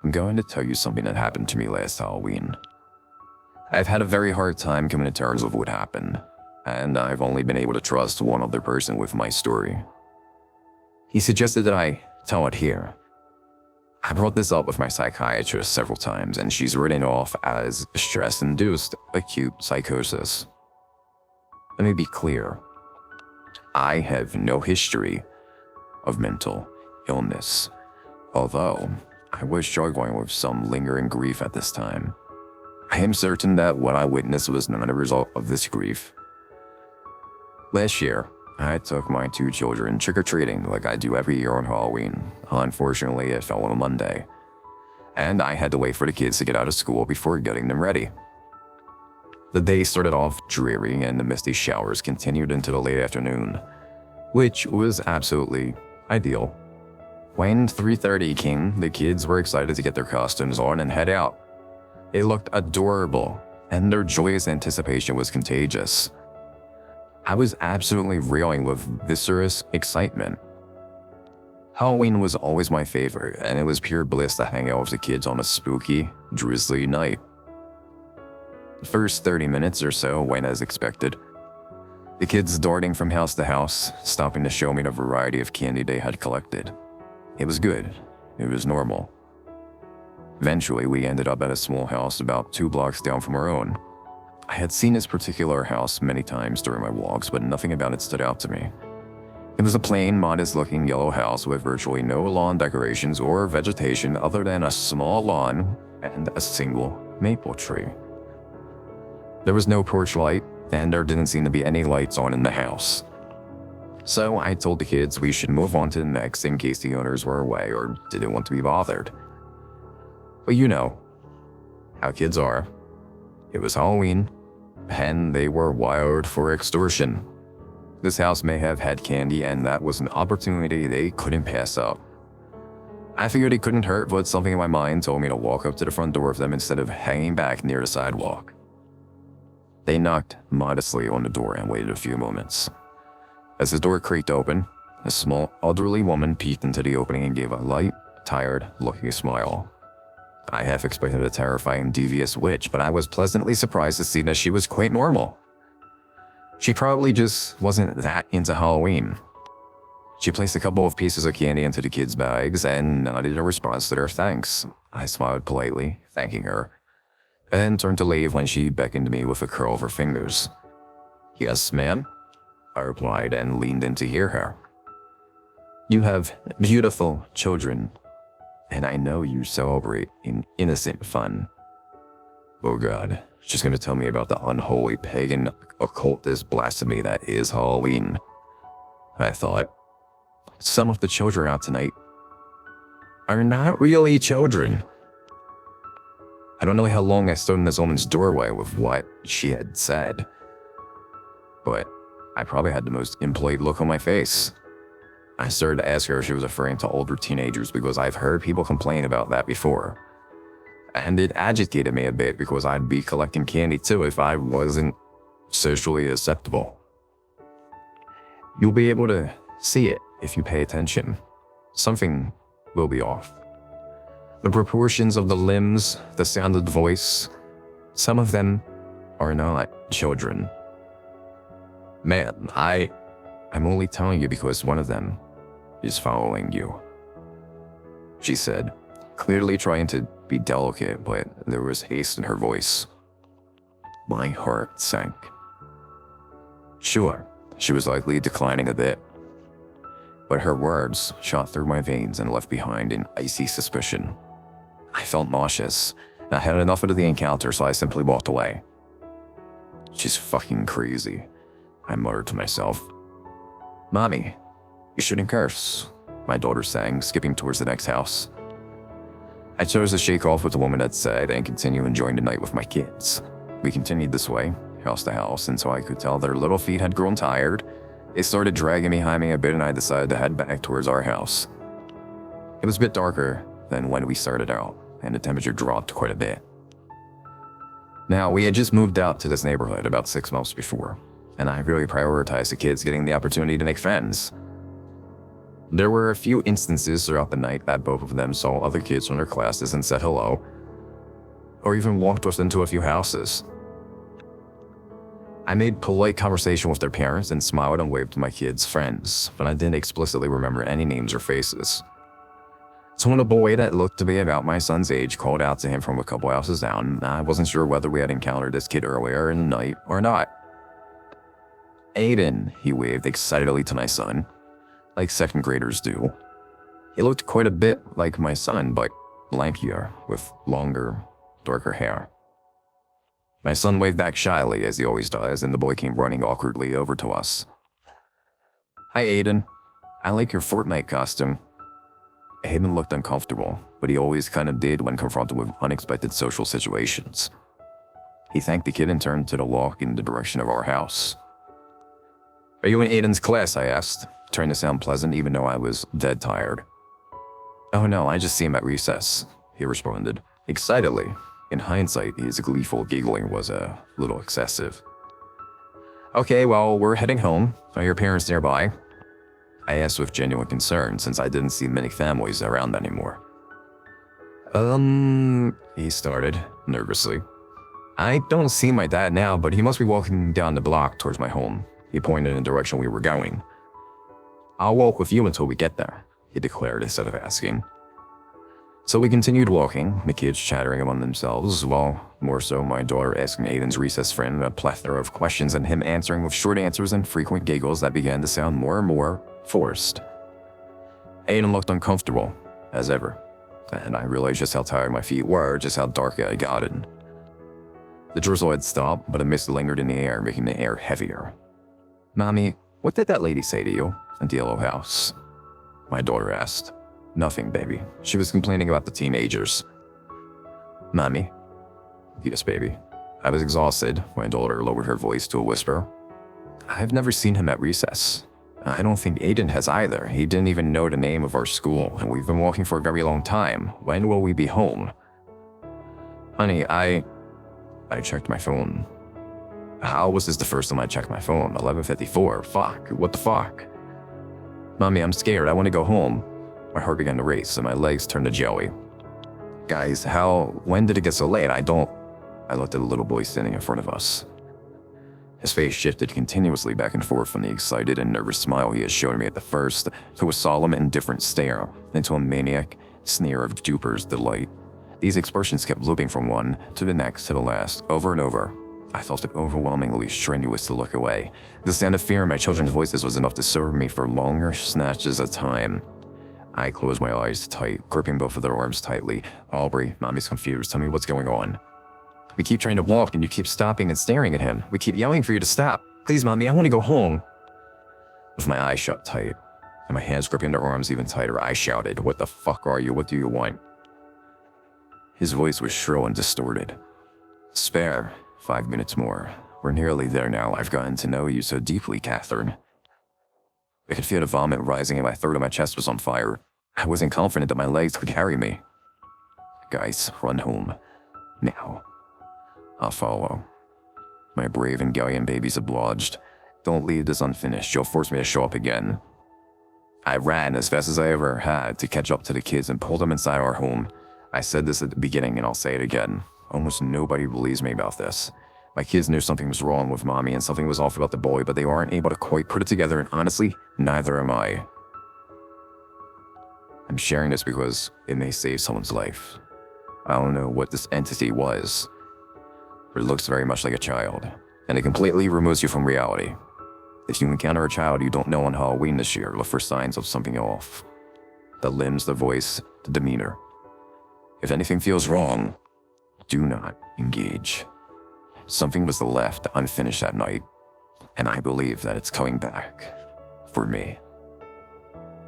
I'm going to tell you something that happened to me last Halloween. I've had a very hard time coming to terms with what happened, and I've only been able to trust one other person with my story. He suggested that I tell it here. I brought this up with my psychiatrist several times, and she's written it off as stress-induced acute psychosis. Let me be clear. I have no history of mental illness, although I was struggling with some lingering grief at this time. I am certain that what I witnessed was not a result of this grief. Last year, I took my 2 children trick-or-treating like I do every year on Halloween. Unfortunately, it fell on a Monday, and I had to wait for the kids to get out of school before getting them ready. The day started off dreary, and the misty showers continued into the late afternoon, which was absolutely ideal. When 3:30 came, the kids were excited to get their costumes on and head out. They looked adorable, and their joyous anticipation was contagious. I was absolutely reeling with viscerous excitement. Halloween was always my favorite, and it was pure bliss to hang out with the kids on a spooky, drizzly night. The first 30 minutes or so went as expected. The kids darting from house to house, stopping to show me the variety of candy they had collected. It was good. It was normal. Eventually, we ended up at a small house about 2 blocks down from our own. I had seen this particular house many times during my walks, but nothing about it stood out to me. It was a plain, modest-looking yellow house with virtually no lawn decorations or vegetation other than a small lawn and a single maple tree. There was no porch light, and there didn't seem to be any lights on in the house. So I told the kids we should move on to the next in case the owners were away or didn't want to be bothered. But you know how kids are. It was Halloween, and they were wired for extortion. This house may have had candy, and that was an opportunity they couldn't pass up. I figured it couldn't hurt, but something in my mind told me to walk up to the front door of them instead of hanging back near the sidewalk. They knocked modestly on the door and waited a few moments. As the door creaked open, a small, elderly woman peeked into the opening and gave a light, tired-looking smile. I half expected a terrifying, devious witch, but I was pleasantly surprised to see that she was quite normal. She probably just wasn't that into Halloween. She placed a couple of pieces of candy into the kids' bags and nodded a response to their thanks. I smiled politely, thanking her, and turned to leave when she beckoned me with a curl of her fingers. "Yes, ma'am," I replied and leaned in to hear her. "You have beautiful children, and I know you celebrate in innocent fun." Oh God, she's gonna tell me about the unholy pagan occultist blasphemy that is Halloween. I thought, some of the children out tonight are not really children. I don't know how long I stood in this woman's doorway with what she had said, but I probably had the most impolite look on my face. I started to ask her if she was referring to older teenagers because I've heard people complain about that before. And it agitated me a bit because I'd be collecting candy too if I wasn't socially acceptable. You'll be able to see it if you pay attention. Something will be off. The proportions of the limbs, the sound of the voice, some of them are not children. Man, I'm only telling you because one of them is following you," she said, clearly trying to be delicate, but there was haste in her voice. My heart sank. Sure, she was likely declining a bit, but her words shot through my veins and left behind an icy suspicion. I felt nauseous, and I had enough of the encounter, so I simply walked away. She's fucking crazy, I muttered to myself. "Mommy, you shouldn't curse," my daughter sang, skipping towards the next house. I chose to shake off what the woman had said and continue enjoying the night with my kids. We continued this way, house to house, until I could tell their little feet had grown tired. They started dragging behind me a bit, and I decided to head back towards our house. It was a bit darker than when we started out, and the temperature dropped quite a bit. Now, we had just moved out to this neighborhood about 6 months before, and I really prioritized the kids getting the opportunity to make friends. There were a few instances throughout the night that both of them saw other kids from their classes and said hello, or even walked us into a few houses. I made polite conversation with their parents and smiled and waved to my kids' friends, but I didn't explicitly remember any names or faces. So when a boy that looked to be about my son's age called out to him from a couple houses down, I wasn't sure whether we had encountered this kid earlier in the night or not. "Aiden," he waved excitedly to my son, like second graders do. He looked quite a bit like my son, but lankier, with longer, darker hair. My son waved back shyly, as he always does, and the boy came running awkwardly over to us. "Hi, Aiden. I like your Fortnite costume." Aiden looked uncomfortable, but he always kind of did when confronted with unexpected social situations. He thanked the kid and turned to the walk in the direction of our house. "Are you in Aiden's class?" I asked, trying to sound pleasant even though I was dead tired. "Oh no, I just see him at recess," he responded, excitedly. In hindsight, his gleeful giggling was a little excessive. "Okay, well, we're heading home. Are your parents nearby?" I asked with genuine concern, since I didn't see many families around anymore. He started, nervously. "I don't see my dad now, but he must be walking down the block towards my home." He pointed in the direction we were going. "I'll walk with you until we get there," he declared instead of asking. So we continued walking, the kids chattering among themselves, while more so my daughter asking Aiden's recess friend a plethora of questions and him answering with short answers and frequent giggles that began to sound more and more forced. Aiden looked uncomfortable, as ever, and I realized just how tired my feet were, just how dark it had gotten. The drizzle had stopped, but a mist lingered in the air, making the air heavier. "Mommy, what did that lady say to you at the yellow house?" my daughter asked. "Nothing, baby. She was complaining about the teenagers." "Mommy?" "Yes, baby." I was exhausted. My daughter lowered her voice to a whisper. "I've never seen him at recess. I don't think Aiden has either. He didn't even know the name of our school, and we've been walking for a very long time. When will we be home?" "Honey, I checked my phone." How was this the first time I checked my phone? 11:54. Fuck. What the fuck? "Mommy, I'm scared. I want to go home." My heart began to race, and my legs turned to jelly. "Guys, when did it get so late? I looked at the little boy standing in front of us. His face shifted continuously back and forth from the excited and nervous smile he had shown me at the first, to a solemn, indifferent stare, then to a maniac sneer of duper's delight. These expressions kept looping from one to the next to the last, over and over. I felt it overwhelmingly strenuous to look away. The sound of fear in my children's voices was enough to serve me for longer snatches of time. I closed my eyes tight, gripping both of their arms tightly. "Aubrey, Mommy's confused. Tell me what's going on." "We keep trying to walk and you keep stopping and staring at him. We keep yelling for you to stop. Please, Mommy, I want to go home." With my eyes shut tight and my hands gripping their arms even tighter, I shouted, "What the fuck are you? What do you want?" His voice was shrill and distorted. "Spare 5 minutes more. We're nearly there now. I've gotten to know you so deeply, Catherine." I could feel the vomit rising and my throat and my chest was on fire. I wasn't confident that my legs could carry me. "Guys, run home. Now." "I'll follow." My brave and gallant babies obliged. "Don't leave this unfinished. You'll force me to show up again." I ran as fast as I ever had to catch up to the kids and pull them inside our home. I said this at the beginning and I'll say it again. Almost nobody believes me about this. My kids knew something was wrong with Mommy and something was off about the boy, but they aren't able to quite put it together, and honestly, neither am I. I'm sharing this because it may save someone's life. I don't know what this entity was, but it looks very much like a child, and it completely removes you from reality. If you encounter a child you don't know on Halloween this year, look for signs of something off. The limbs, the voice, the demeanor. If anything feels wrong, do not engage. Something was left unfinished that night, and I believe that it's coming back for me.